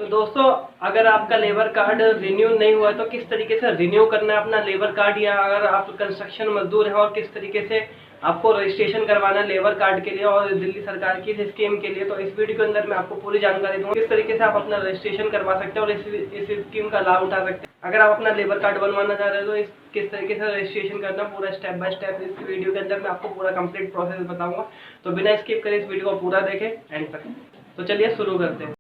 तो दोस्तों, अगर आपका लेबर कार्ड रिन्यू नहीं हुआ है तो किस तरीके से रिन्यू करना है अपना लेबर कार्ड, या अगर आप कंस्ट्रक्शन मजदूर हैं और किस तरीके से आपको रजिस्ट्रेशन करवाना है लेबर कार्ड के लिए और दिल्ली सरकार की इस स्कीम के लिए, तो इस वीडियो के अंदर मैं आपको पूरी जानकारी दूंगा किस तरीके से आप अपना रजिस्ट्रेशन करवा सकते हैं और इस स्कीम का लाभ उठा सकते हैं। अगर आप अपना लेबर कार्ड बनवाना चाह रहे हो तो इस किस तरीके से रजिस्ट्रेशन करना पूरा स्टेप बाय स्टेप इस वीडियो के अंदर मैं आपको पूरा कंप्लीट प्रोसेस बताऊंगा। तो बिना स्किप करे इस वीडियो को पूरा देखें एंड तक। तो चलिए शुरू करते हैं।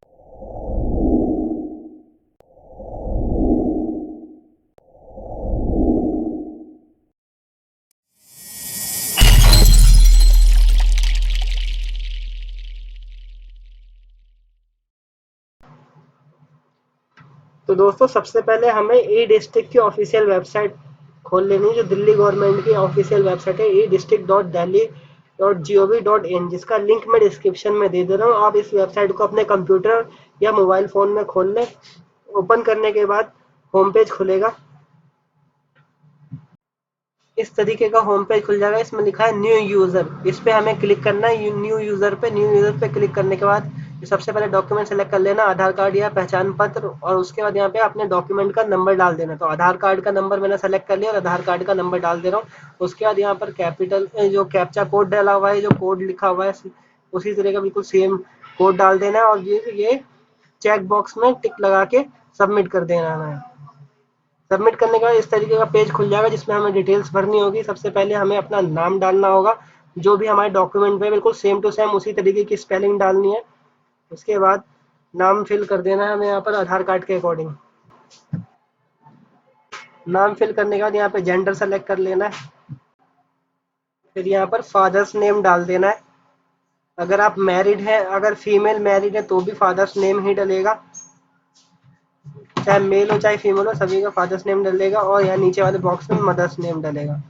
तो दोस्तों, सबसे पहले हमें ई डिस्ट्रिक्ट की ऑफिशियल वेबसाइट खोल लेनी है, जो दिल्ली गवर्नमेंट की ऑफिशियल वेबसाइट है e-district.delhi.gov.in, जिसका लिंक मैं डिस्क्रिप्शन में दे दे रहा हूँ। आप इस वेबसाइट को अपने कंप्यूटर या मोबाइल फ़ोन में खोल लें। ओपन करने के बाद होम पेज खुलेगा। इस तरीके का होम पेज खुल जाएगा। इसमें लिखा है न्यू यूज़र, इस पे हमें क्लिक करना है। न्यू यूज़र पे क्लिक करने के बाद सबसे पहले डॉक्यूमेंट सेलेक्ट कर लेना, आधार कार्ड या पहचान पत्र, और उसके बाद यहाँ पे अपने डॉक्यूमेंट का नंबर डाल देना। तो आधार कार्ड का नंबर मैंने सेलेक्ट कर लिया और आधार कार्ड का नंबर डाल दे रहा हूँ। उसके बाद यहाँ पर कैपिटल जो कैप्चा कोड डाला हुआ है, जो कोड लिखा हुआ है, उसी तरह का बिल्कुल सेम कोड डाल देना है और ये चेक बॉक्स में टिक लगा के सबमिट कर देना है। सबमिट करने के बाद इस तरीके का पेज खुल जाएगा, जिसमें हमें डिटेल्स भरनी होगी। सबसे पहले हमें अपना नाम डालना होगा, जो भी हमारे डॉक्यूमेंट में बिल्कुल सेम टू सेम उसी तरीके की स्पेलिंग डालनी है। उसके बाद नाम फिल कर देना है हमें यहाँ पर आधार कार्ड के अकॉर्डिंग। नाम फिल करने के बाद यहाँ पे जेंडर सेलेक्ट कर लेना है। फिर यहाँ पर फादर्स नेम डाल देना है। अगर आप मैरिड हैं, अगर फीमेल मैरिड है तो भी फादर्स नेम ही डलेगा, चाहे मेल हो चाहे फीमेल हो, सभी का फादर्स नेम डलेगा। और यहाँ नीचे वाले बॉक्स में मदर्स नेम डलेगा।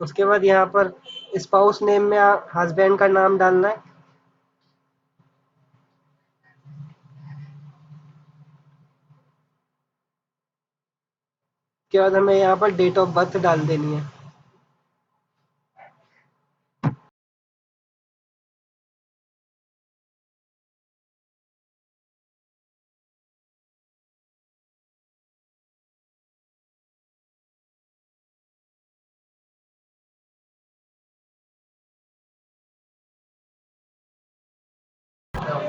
उसके बाद यहाँ पर स्पाउस नेम में हस्बैंड का नाम डालना है। उसके बाद हमें यहाँ पर डेट ऑफ बर्थ डाल देनी है।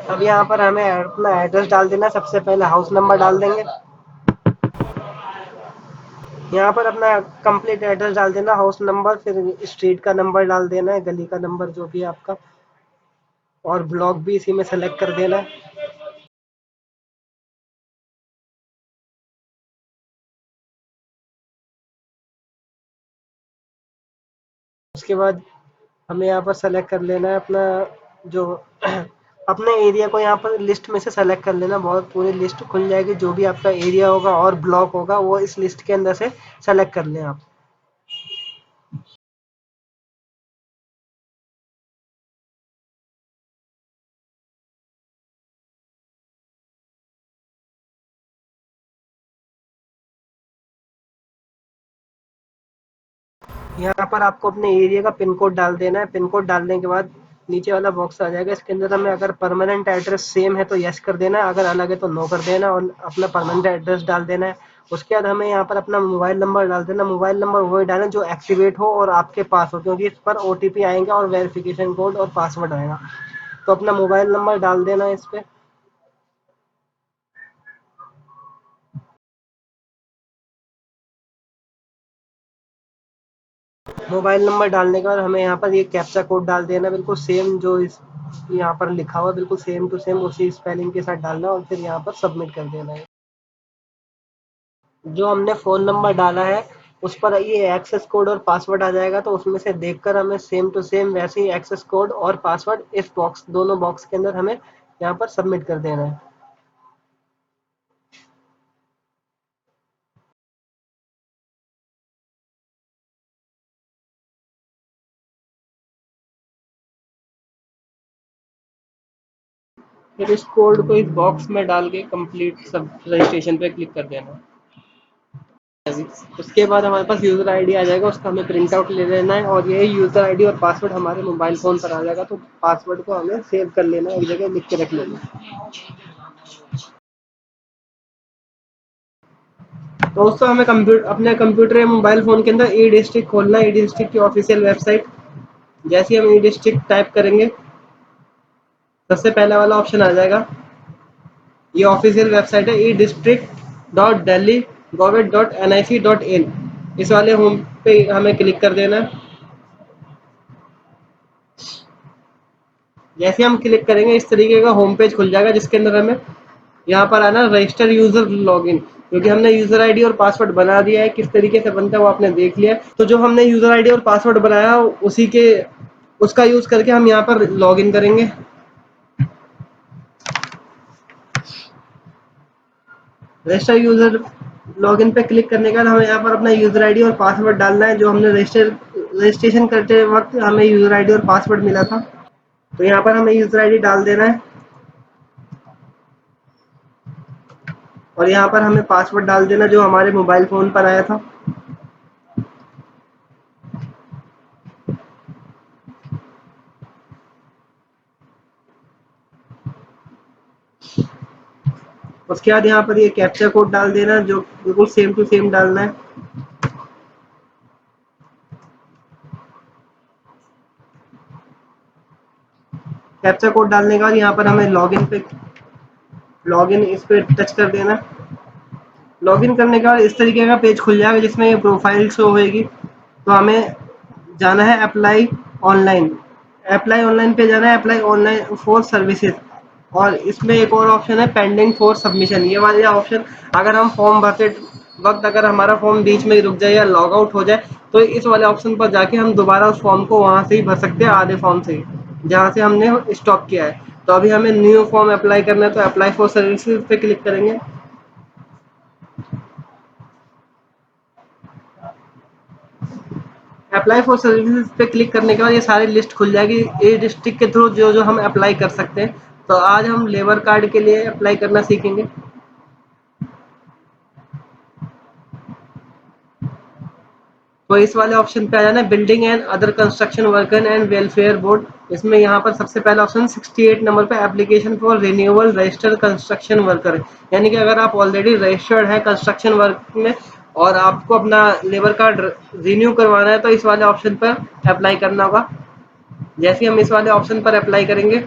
अब यहाँ पर हमें अपना एड्रेस डाल देना है। सबसे पहले हाउस नंबर डाल देंगे। यहाँ पर अपना कंप्लीट एड्रेस डाल देना, हाउस नंबर, फिर स्ट्रीट का नंबर डाल देना है, गली का नंबर जो भी है आपका, और ब्लॉक भी इसी में सेलेक्ट कर देना है। उसके बाद हमें यहाँ पर सेलेक्ट कर लेना है अपना जो अपने एरिया को यहाँ पर लिस्ट में से सेलेक्ट कर लेना। बहुत पूरी लिस्ट खुल जाएगी, जो भी आपका एरिया होगा और ब्लॉक होगा वो इस लिस्ट के अंदर से सेलेक्ट कर लें आप। यहाँ पर आपको अपने एरिया का पिन कोड डाल देना है। पिन कोड डालने के बाद नीचे वाला बॉक्स आ जाएगा। इसके अंदर हमें अगर परमानेंट एड्रेस सेम है तो यस कर देना है, अगर अलग है तो नो कर देना और अपना परमानेंट एड्रेस डाल देना है। उसके बाद हमें यहाँ पर अपना मोबाइल नंबर डाल देना। मोबाइल नंबर वही डालें जो एक्टिवेट हो और आपके पास हो, क्योंकि इस पर ओटीपी आएंगे और वेरिफिकेशन कोड और पासवर्ड आएगा। तो अपना मोबाइल नंबर डाल देना है इस पर। मोबाइल नंबर डालने के बाद हमें यहाँ पर ये कैप्चा कोड डाल देना, बिल्कुल सेम जो इस यहाँ पर लिखा हुआ है, बिल्कुल सेम टू सेम उसी स्पेलिंग के साथ डालना और फिर यहाँ पर सबमिट कर देना है। जो हमने फ़ोन नंबर डाला है उस पर ये एक्सेस कोड और पासवर्ड आ जाएगा, तो उसमें से देखकर हमें सेम टू सेम वैसे ही एक्सेस कोड और पासवर्ड इस बॉक्स दोनों बॉक्स के अंदर हमें यहाँ पर सबमिट कर देना है। फिर इस कोड को इस बॉक्स में डाल के कंप्लीट सब रजिस्ट्रेशन पे क्लिक कर देना। उसके बाद हमारे पास यूज़र आईडी आ जाएगा, उसका हमें प्रिंट आउट ले लेना है और यही यूज़र आईडी और पासवर्ड हमारे मोबाइल फ़ोन पर आ जाएगा। तो पासवर्ड को हमें सेव कर लेना है, एक जगह लिख के रख लेना है। तो दोस्तों हमें अपने कंप्यूटर या मोबाइल फ़ोन के अंदर ई डिस्ट्रिक्ट खोलना है, ई डिस्ट्रिक्ट की ऑफिशियल वेबसाइट। जैसे ही हम ई डिस्ट्रिक्ट टाइप करेंगे, सबसे पहला वाला ऑप्शन आ जाएगा। ये ऑफिशियल वेबसाइट है e district dot Delhi government dot NIC dot in. इस वाले होम पे हमें क्लिक कर देना है। जैसे हम क्लिक करेंगे, इस तरीके का होम पेज खुल जाएगा, जिसके अंदर हमें यहाँ पर आना रजिस्टर यूजर लॉगिन, क्योंकि हमने यूजर आईडी और पासवर्ड बना दिया है। किस तरीके से बनता है वो आपने देख लिया है। तो जो हमने यूजर आईडी और पासवर्ड बनाया उसी के उसका यूज करके हम यहाँ पर लॉगिन करेंगे। रजिस्टर यूजर लॉगिन पे क्लिक करने के बाद हमें यहाँ पर अपना यूजर आईडी और पासवर्ड डालना है, जो हमने रजिस्ट्रेशन करते वक्त हमें यूजर आईडी और पासवर्ड मिला था। तो यहाँ पर हमें यूजर आईडी डाल देना है और यहाँ पर हमें पासवर्ड डाल देना जो हमारे मोबाइल फ़ोन पर आया था। उसके बाद यहाँ पर ये कैप्चा कोड डाल देना, जो बिल्कुल सेम टू सेम डालना है। कैप्चा कोड डालने के बाद यहाँ पर हमें लॉगिन इस पे टच कर देना। लॉगिन करने के बाद इस तरीके का पेज खुल जाएगा, जिसमें ये प्रोफाइल शो होएगी। तो हमें जाना है अप्लाई ऑनलाइन। अप्लाई ऑनलाइन पे जाना है, अप्लाई ऑनलाइन फॉर सर्विसेज। और इसमें एक और ऑप्शन है पेंडिंग फॉर सबमिशन। ये वाला ऑप्शन, अगर हम फॉर्म भरते वक्त अगर हमारा फॉर्म बीच में ही रुक जाए या लॉग आउट हो जाए, तो इस वाले ऑप्शन पर जाके हम दोबारा उस फॉर्म को वहाँ से ही भर सकते हैं, आधे फॉर्म से ही, जहाँ से हमने स्टॉप किया है। तो अभी हमें न्यू फॉर्म अप्लाई करना है, तो अप्लाई फॉर सर्विसेज पे क्लिक करेंगे। अप्लाई फॉर सर्विसेज पे क्लिक करने के बाद ये सारी लिस्ट खुल जाएगी ए डिस्ट्रिक्ट के थ्रू जो जो हम अप्लाई कर सकते हैं। तो आज हम लेबर कार्ड के लिए अप्लाई करना सीखेंगे। तो इस वाले ऑप्शन पे आ जाना है building and other construction worker and welfare board. इसमें यहाँ पर सबसे पहला ऑप्शन 68 नंबर पे application for renewal registered construction worker, यानी कि अगर आप ऑलरेडी रजिस्टर्ड है कंस्ट्रक्शन वर्क में और आपको अपना लेबर कार्ड रिन्यू करवाना है, तो इस वाले ऑप्शन पर अप्लाई करना होगा। जैसे हम इस वाले ऑप्शन पर अप्लाई करेंगे,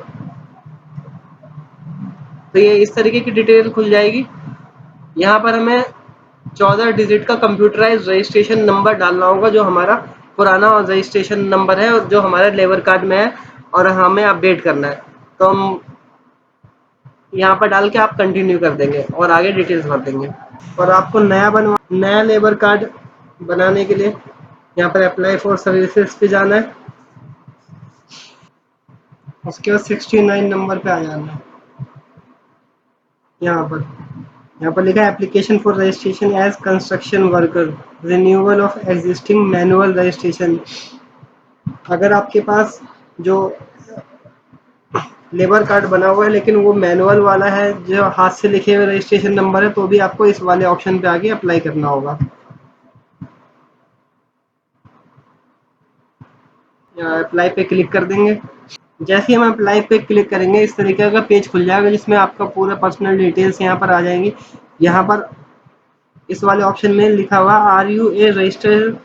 तो ये इस तरीके की डिटेल खुल जाएगी। यहाँ पर हमें 14 डिजिट का कंप्यूटराइज रजिस्ट्रेशन नंबर डालना होगा, जो हमारा पुराना रजिस्ट्रेशन नंबर है और जो हमारे लेबर कार्ड में है, और हमें अपडेट करना है। तो हम यहाँ पर डाल के आप कंटिन्यू कर देंगे और आगे डिटेल्स भर देंगे। और आपको नया लेबर कार्ड बनाने के लिए यहाँ पर अप्लाई फॉर सर्विसेज पे जाना है। उसके बाद 69 नंबर पे आ जाना है। यहाँ पर लिखा है application for registration as construction worker, renewal of existing manual registration. अगर आपके पास जो लेबर कार्ड बना हुआ है लेकिन वो मैनुअल वाला है, जो हाथ से लिखे हुए रजिस्ट्रेशन नंबर है, तो भी आपको इस वाले ऑप्शन पे आके अप्लाई करना होगा। अप्लाई पे क्लिक कर देंगे। जैसे ही हम अप्लाई पे क्लिक करेंगे, इस तरीके का पेज खुल जाएगा, जिसमें आपका पूरा पर्सनल डिटेल्स यहाँ पर आ जाएंगी। यहाँ पर इस वाले ऑप्शन में लिखा हुआ are you a registered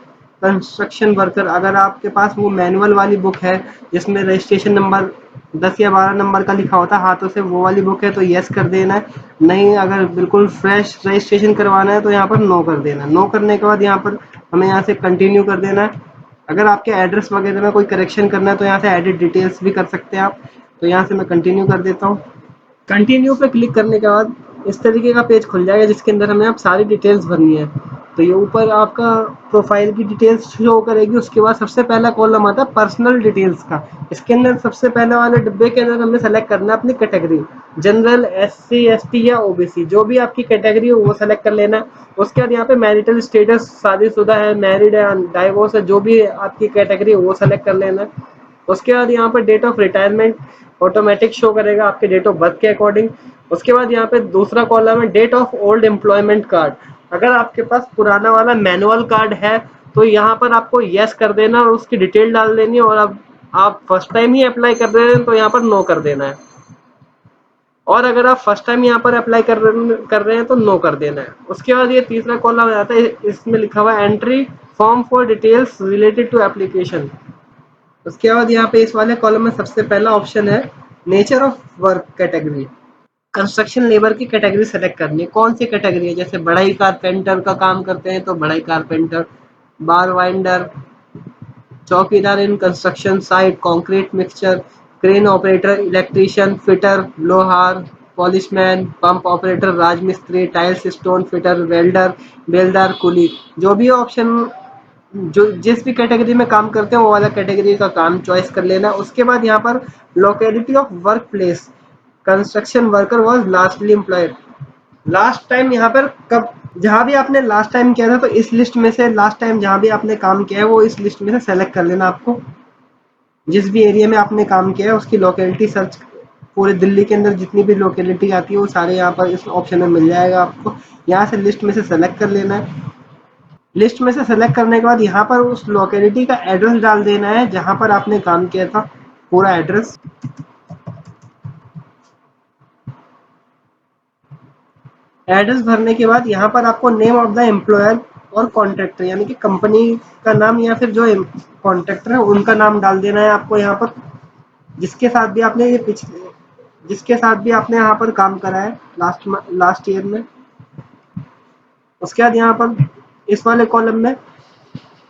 construction worker. अगर आपके पास वो मैनुअल वाली बुक है जिसमें रजिस्ट्रेशन नंबर 10 या 12 नंबर का लिखा होता है हाथों से, वो वाली बुक है तो यस कर देना है। नहीं, अगर बिल्कुल फ्रेश रजिस्ट्रेशन करवाना है तो यहाँ पर नो कर देना है। नो करने के बाद यहाँ पर हमें यहाँ से कंटिन्यू कर देना है। अगर आपके एड्रेस वगैरह में कोई करेक्शन करना है तो यहाँ से एडिट डिटेल्स भी कर सकते हैं आप। तो यहाँ से मैं कंटिन्यू कर देता हूँ। कंटिन्यू पे क्लिक करने के बाद इस तरीके का पेज खुल जाएगा, जिसके अंदर हमें अब सारी डिटेल्स भरनी है। तो ये ऊपर आपका प्रोफाइल की डिटेल्स शो करेगी। उसके बाद सबसे पहला कॉलम आता है पर्सनल डिटेल्स का। इसके अंदर सबसे पहले वाले डिब्बे के अंदर हमें सेलेक्ट करना है अपनी कैटेगरी, जनरल, SC ST या OBC, जो भी आपकी कैटेगरी हो वो सेलेक्ट कर लेना है। उसके बाद यहाँ पे मैरिटल स्टेटस, शादीशुदा है, मैरिड है, डाइवोर्स है, जो भी आपकी कैटेगरी है वो सेलेक्ट कर लेना है। उसके बाद यहाँ पर date of retirement automatic show करेगा आपके डेट ऑफ बर्थ के अकॉर्डिंग। उसके बाद यहाँ पे दूसरा कॉलम है date of old employment card. अगर आपके पास पुराना वाला मैनुअल कार्ड है तो यहाँ पर आपको यस कर देना और उसकी डिटेल डाल देनी है, और अब आप फर्स्ट टाइम ही अप्लाई कर रहे हैं तो यहाँ पर नो कर देना है, और अगर आप फर्स्ट टाइम यहाँ पर अप्लाई कर रहे हैं तो नो कर देना है। उसके बाद ये तीसरा कॉलम आ जाता है, इसमें लिखा हुआ है entry form for details related to application. उसके बाद यहाँ पे इस वाले कॉलम में सबसे पहला ऑप्शन है nature of work category. Construction labour की कैटेगरी सेलेक्ट करनी है, कौन सी कैटेगरी है, जैसे बढ़ई कारपेंटर का काम करते हैं तो बढ़ई कारपेंटर, बार वाइंडर, चौकीदार in construction site, concrete mixture, crane operator, electrician, fitter, लोहार, पॉलिशमैन, पंप ऑपरेटर, राजमिस्त्री, टाइल्स स्टोन फिटर, वेल्डर, बेलदार, कुली। जो भी ऑप्शन, जो जिस भी कैटेगरी में काम करते हैं वो वाला कैटेगरी का काम चॉइस कर लेना। उसके बाद यहाँ पर locality of work place, construction worker was lastly employed. Last time यहाँ पर कब, जहाँ भी आपने लास्ट टाइम किया था तो इस लिस्ट में से लास्ट टाइम जहाँ भी आपने काम किया है वो इस लिस्ट में से सेलेक्ट कर लेना। आपको जिस भी एरिया में आपने काम किया है उसकी लोकेलिटी सर्च, पूरे दिल्ली के अंदर जितनी भी लोकेलिटी आती है वो सारे यहाँ पर इस ऑप्शन में मिल जाएगा आपको। यहाँ से लिस्ट में से सेलेक्ट कर लेना है। लिस्ट में से सेलेक्ट करने के बाद यहाँ पर उस लोकेलिटी का एड्रेस डाल देना है जहाँ पर आपने काम किया था, पूरा एड्रेस। एड्रेस भरने के बाद यहाँ पर आपको नेम ऑफ द एम्प्लॉयर और कॉन्ट्रैक्टर यानी कि कंपनी का नाम या फिर जो कॉन्ट्रैक्टर है उनका नाम डाल देना है आपको यहाँ पर, जिसके साथ भी आपने ये पिछले जिसके साथ भी आपने यहाँ पर काम करा है लास्ट ईयर में। उसके बाद यहाँ पर इस वाले कॉलम में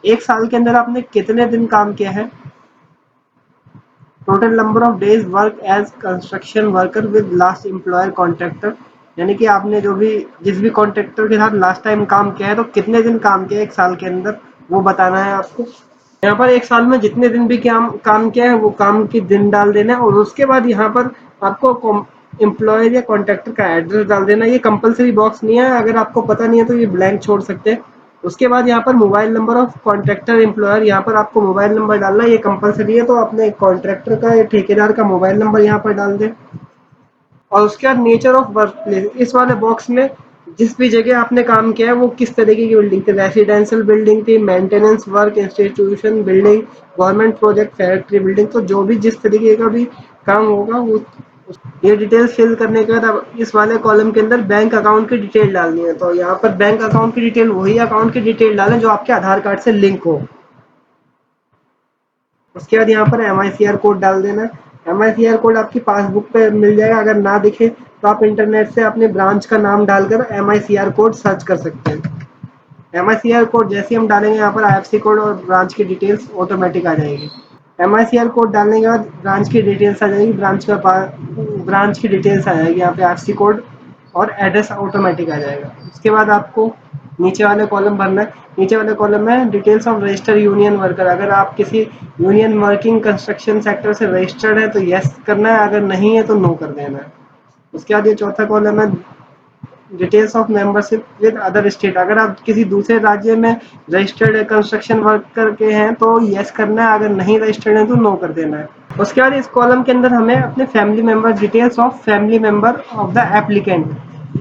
एक साल के अंदर आपने कितने दिन काम किया है, total number of days work as construction worker with last employer contractor, यानी कि आपने जो भी जिस भी कॉन्ट्रैक्टर के साथ लास्ट टाइम काम किया है तो कितने दिन काम किया है एक साल के अंदर, वो बताना है आपको। यहाँ पर एक साल में जितने दिन भी काम किया है वो काम के दिन डाल देना है, और उसके बाद यहाँ पर आपको एम्प्लॉयर या कॉन्ट्रैक्टर का एड्रेस डाल देना। ये कंपलसरी बॉक्स नहीं है, अगर आपको पता नहीं है तो ये ब्लैंक छोड़ सकते हैं। उसके बाद यहाँ पर mobile number of contractor employer, यहाँ पर आपको मोबाइल नंबर डालना है, ये कंपलसरी है, तो अपने कॉन्ट्रैक्टर का या ठेकेदार का मोबाइल नंबर यहाँ पर डाल दें। और उसके बाद नेचर ऑफ वर्क प्लेस, इस वाले बॉक्स में जिस भी जगह आपने काम किया है वो किस तरीके की बिल्डिंग थी, रेसिडेंशियल बिल्डिंग थी, maintenance work, institution building, government project, factory building, तो जो भी जिस तरीके का भी काम होगा वो ये डिटेल्स फिल करने के बाद अब इस वाले कॉलम के अंदर बैंक अकाउंट की डिटेल डालनी है। तो यहाँ पर बैंक अकाउंट की डिटेल वही अकाउंट की डिटेल डालें जो आपके आधार कार्ड से लिंक हो। उसके बाद यहाँ पर MICR कोड डाल देना है। MICR कोड आपकी पासबुक पे मिल जाएगा, अगर ना दिखे तो आप इंटरनेट से अपने ब्रांच का नाम डालकर MICR कोड सर्च कर सकते हैं। MICR कोड जैसे हम डालेंगे यहाँ पर IFSC कोड और ब्रांच की डिटेल्स ऑटोमेटिक आ जाएगी। MICR कोड डालने के बाद ब्रांच की डिटेल्स आ जाएगी, ब्रांच की डिटेल्स आ जाएगी यहाँ पे, IFSC कोड और एड्रेस ऑटोमेटिक आ जाएगा। उसके बाद आपको नीचे वाले कॉलम भरना है। नीचे वाले कॉलम में details of register union worker, अगर आप किसी यूनियन वर्किंग कंस्ट्रक्शन सेक्टर से रजिस्टर्ड है तो यस करना है, अगर नहीं है तो नो कर देना है। उसके बाद ये चौथा कॉलम है details of membership with other state, अगर आप किसी दूसरे राज्य में रजिस्टर्ड कंस्ट्रक्शन वर्कर के हैं तो यस करना है, अगर नहीं रजिस्टर्ड है तो नो कर देना है। उसके बाद इस कॉलम के अंदर हमें अपने family member, details of family member of the applicant,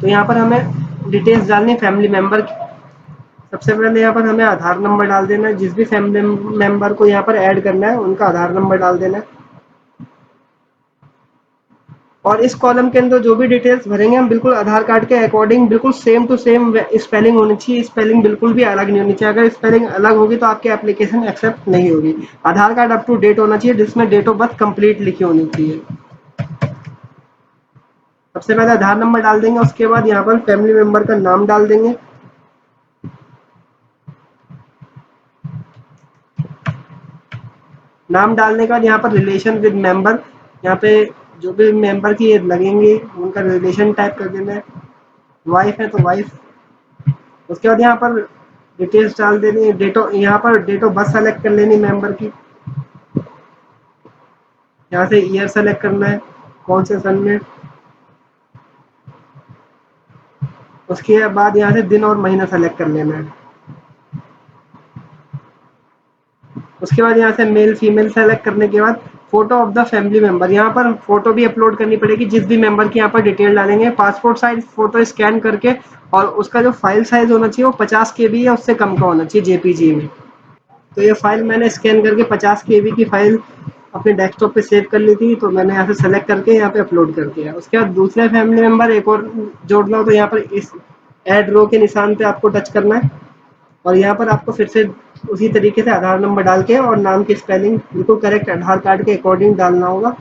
तो यहाँ पर हमें डिटेल्स डालनी फैमिली मेंबर की। सबसे पहले यहाँ पर हमें आधार नंबर डाल देना है, जिस भी फैमिली मेंबर को यहाँ पर ऐड करना है उनका आधार नंबर डाल देना है। और इस कॉलम के अंदर जो भी डिटेल्स भरेंगे हम बिल्कुल आधार कार्ड के अकॉर्डिंग बिल्कुल सेम टू सेम स्पेलिंग होनी चाहिए, स्पेलिंग बिल्कुल भी अलग नहीं होनी चाहिए। अगर स्पेलिंग अलग होगी तो आपकी एप्लीकेशन एक्सेप्ट नहीं होगी। आधार कार्ड अप टू डेट होना चाहिए जिसमें डेट ऑफ बर्थ कंप्लीट लिखी होनी चाहिए। सबसे पहले आधार नंबर डाल देंगे, उसके बाद यहाँ पर फैमिली मेंबर का नाम डाल देंगे। नाम डालने के बाद यहाँ पर रिलेशन विद मेंबर, यहाँ पे जो भी मेंबर की लगेंगे उनका रिलेशन टाइप कर देना है। वाइफ है तो वाइफ। उसके बाद यहाँ पर डिटेल्स डाल देनी है, यहाँ पर डेट ऑफ बर्थ सेलेक्ट कर लेनी मेंबर की। यहाँ से ईयर सेलेक्ट करना है, कौन से सन में। उसके बाद यहाँ से दिन और महीना सेलेक्ट कर लेना है। उसके बाद यहाँ से मेल फीमेल सेलेक्ट करने के बाद photo of the family member, यहाँ पर फोटो भी अपलोड करनी पड़ेगी जिस भी मेंबर की यहाँ पर डिटेल डालेंगे। पासपोर्ट साइज फोटो स्कैन करके, और उसका जो फाइल साइज होना चाहिए वो 50 KB या उससे कम का होना चाहिए जेपीजी में। तो ये फाइल मैंने स्कैन करके 50 KB की फाइल अपने डेस्कटॉप पे सेव कर ली थी, तो मैंने यहाँ से सेलेक्ट करके यहाँ पे अपलोड कर दिया। उसके बाद दूसरे फैमिली मेंबर एक और जोड़ना हो तो यहाँ पर इस ऐड रो के निशान पे आपको टच करना है, और यहाँ पर आपको फिर से उसी तरीके से आधार नंबर डाल के और नाम की स्पेलिंग बिल्कुल करेक्ट आधार कार्ड के अकॉर्डिंग डालना होगा।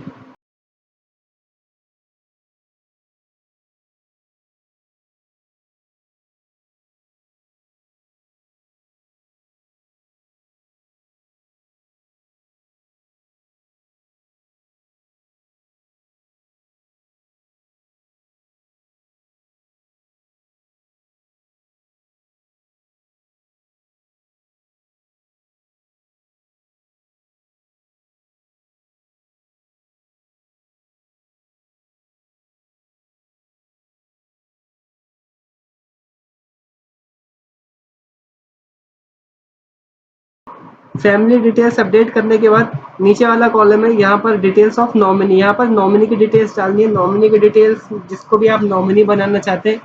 फैमिली डिटेल्स अपडेट करने के बाद नीचे वाला कॉलम है, यहाँ पर डिटेल्स ऑफ नॉमिनी, यहाँ पर नॉमिनी की डिटेल्स डालनी है। नॉमिनी की डिटेल्स जिसको भी आप नॉमिनी बनाना चाहते हैं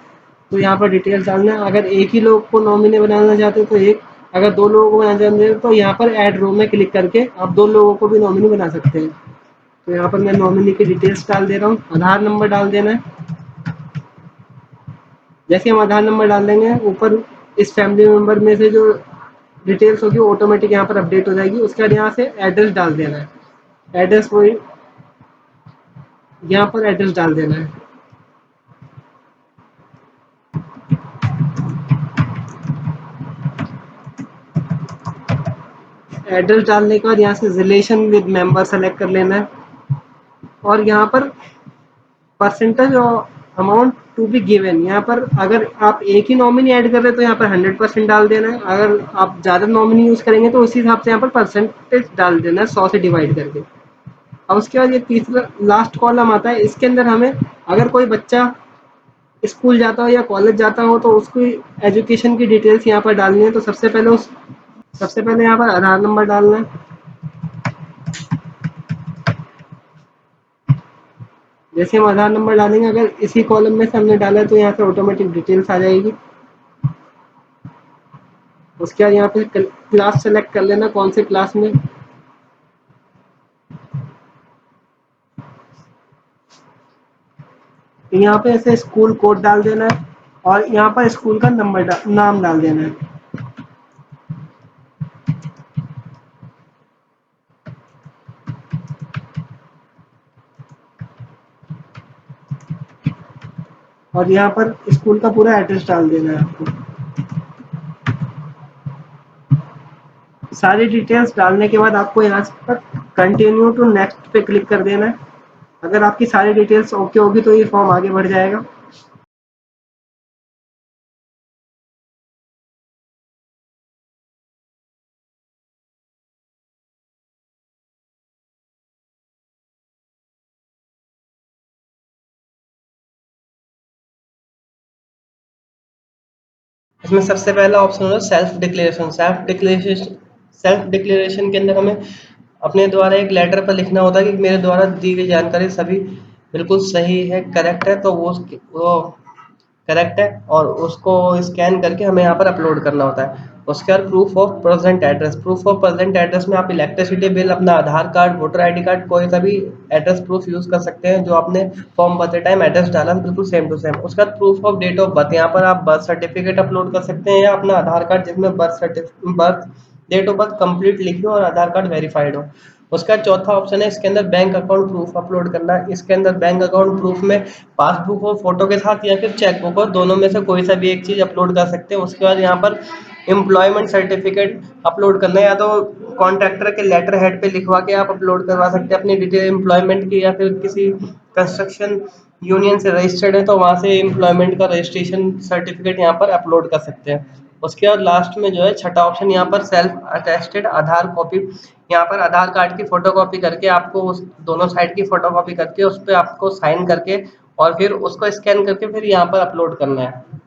तो यहाँ पर डिटेल्स डालना है। अगर एक ही लोग को नॉमिनी बनाना चाहते हैं तो एक, अगर दो लोगों को बनाना चाहते हैं तो यहाँ पर ऐड रो में क्लिक करके आप दो लोगों को भी नॉमिनी बना सकते हैं। तो यहाँ पर मैं नॉमिनी की डिटेल्स डाल दे रहा हूँ। आधार नंबर डाल देना है। जैसे हम आधार नंबर डाल देंगे ऊपर इस फैमिली मेंबर में से जो डिटेल्स होगी ऑटोमेटिक यहाँ पर अपडेट हो जाएगी। उसके बाद यहाँ से एड्रेस डाल देना है। एड्रेस वही यहाँ पर एड्रेस डाल देना है। एड्रेस डालने के बाद यहाँ से रिलेशन विद मेंबर सेलेक्ट कर लेना है, और यहाँ पर परसेंटेज और अमाउंट टू बी गिवन, यहाँ पर अगर आप एक ही नॉमिनी ऐड कर रहे हैं तो यहाँ पर 100% डाल देना है। अगर आप ज़्यादा नॉमिनी यूज़ करेंगे तो उसी हिसाब से यहाँ पर परसेंटेज डाल देना है 100 से डिवाइड करके। अब उसके बाद ये तीसरा लास्ट कॉलम आता है, इसके अंदर हमें अगर कोई बच्चा स्कूल जाता हो या कॉलेज जाता हो तो उसकी एजुकेशन की डिटेल्स यहाँ पर डालनी है। तो सबसे पहले यहाँ पर आधार नंबर डालना है। जैसे हम आधार नंबर डालेंगे, अगर इसी कॉलम में से हमने डाला है तो यहाँ से ऑटोमेटिक डिटेल्स आ जाएगी। उसके बाद यहाँ पे क्लास सेलेक्ट कर लेना, कौन से क्लास में। यहाँ पे ऐसे स्कूल कोड डाल देना है, और यहाँ पर स्कूल का नाम डाल देना है। और यहाँ पर स्कूल का पूरा एड्रेस डाल देना है आपको। सारी डिटेल्स डालने के बाद आपको यहाँ पर कंटिन्यू टू नेक्स्ट पे क्लिक कर देना है। अगर आपकी सारी डिटेल्स ओके होगी तो ये फॉर्म आगे बढ़ जाएगा। इसमें सबसे पहला ऑप्शन होगा सेल्फ डिक्लेरेशन। सेल्फ डिक्लेरेशन के अंदर हमें अपने द्वारा एक लेटर पर लिखना होता है कि मेरे द्वारा दी गई जानकारी सभी बिल्कुल सही है, करेक्ट है, तो वो करेक्ट है, और उसको स्कैन करके हमें यहाँ पर अपलोड करना होता है। उसके बाद proof of present address. Proof of present address में आप इलेक्ट्रिसिटी बिल, अपना Aadhaar card, voter ID card, कोई सा भी एड्रेस प्रूफ यूज कर सकते हैं जो आपने फॉर्म भरते टाइम एड्रेस डाला बिल्कुल सेम टू सेम। उसके बाद proof of date of birth, यहाँ पर आप बर्थ सर्टिफिकेट अपलोड कर सकते हैं या अपना आधार कार्ड जिसमें birth date of birth complete लिखी हो और आधार कार्ड वेरीफाइड हो। उसका चौथा ऑप्शन है इसके अंदर बैंक अकाउंट प्रूफ अपलोड करना है। इसके अंदर बैंक अकाउंट प्रूफ में पासबुक हो फोटो के साथ या फिर चेकबुक हो, दोनों में से कोई सा भी एक चीज अपलोड कर सकते हैं। उसके बाद यहाँ पर एम्प्लॉयमेंट सर्टिफिकेट अपलोड करना है, या तो कॉन्ट्रैक्टर के लेटर हेड पे लिखवा के आप अपलोड करवा सकते हैं अपनी डिटेल एम्प्लॉयमेंट की, या फिर किसी कंस्ट्रक्शन यूनियन से रजिस्टर्ड है तो वहाँ से एम्प्लॉयमेंट का रजिस्ट्रेशन सर्टिफिकेट यहाँ पर अपलोड कर सकते हैं। उसके बाद लास्ट में जो है छठा ऑप्शन यहाँ पर सेल्फ अटेस्टेड आधार कॉपी, यहाँ पर आधार कार्ड की फोटोकॉपी करके आपको उस दोनों साइड की फोटोकॉपी करके उस पर आपको साइन करके और फिर उसको स्कैन करके फिर यहाँ पर अपलोड करना है।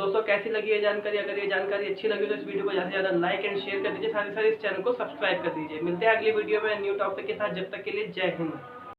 दोस्तों कैसी लगी ये जानकारी? अगर ये जानकारी अच्छी लगी तो इस वीडियो को ज़्यादा से ज़्यादा लाइक एंड शेयर कर दीजिए, साथ ही साथ इस चैनल को सब्सक्राइब कर दीजिए। मिलते हैं अगली वीडियो में न्यू टॉपिक के साथ, जब तक के लिए जय हिंद।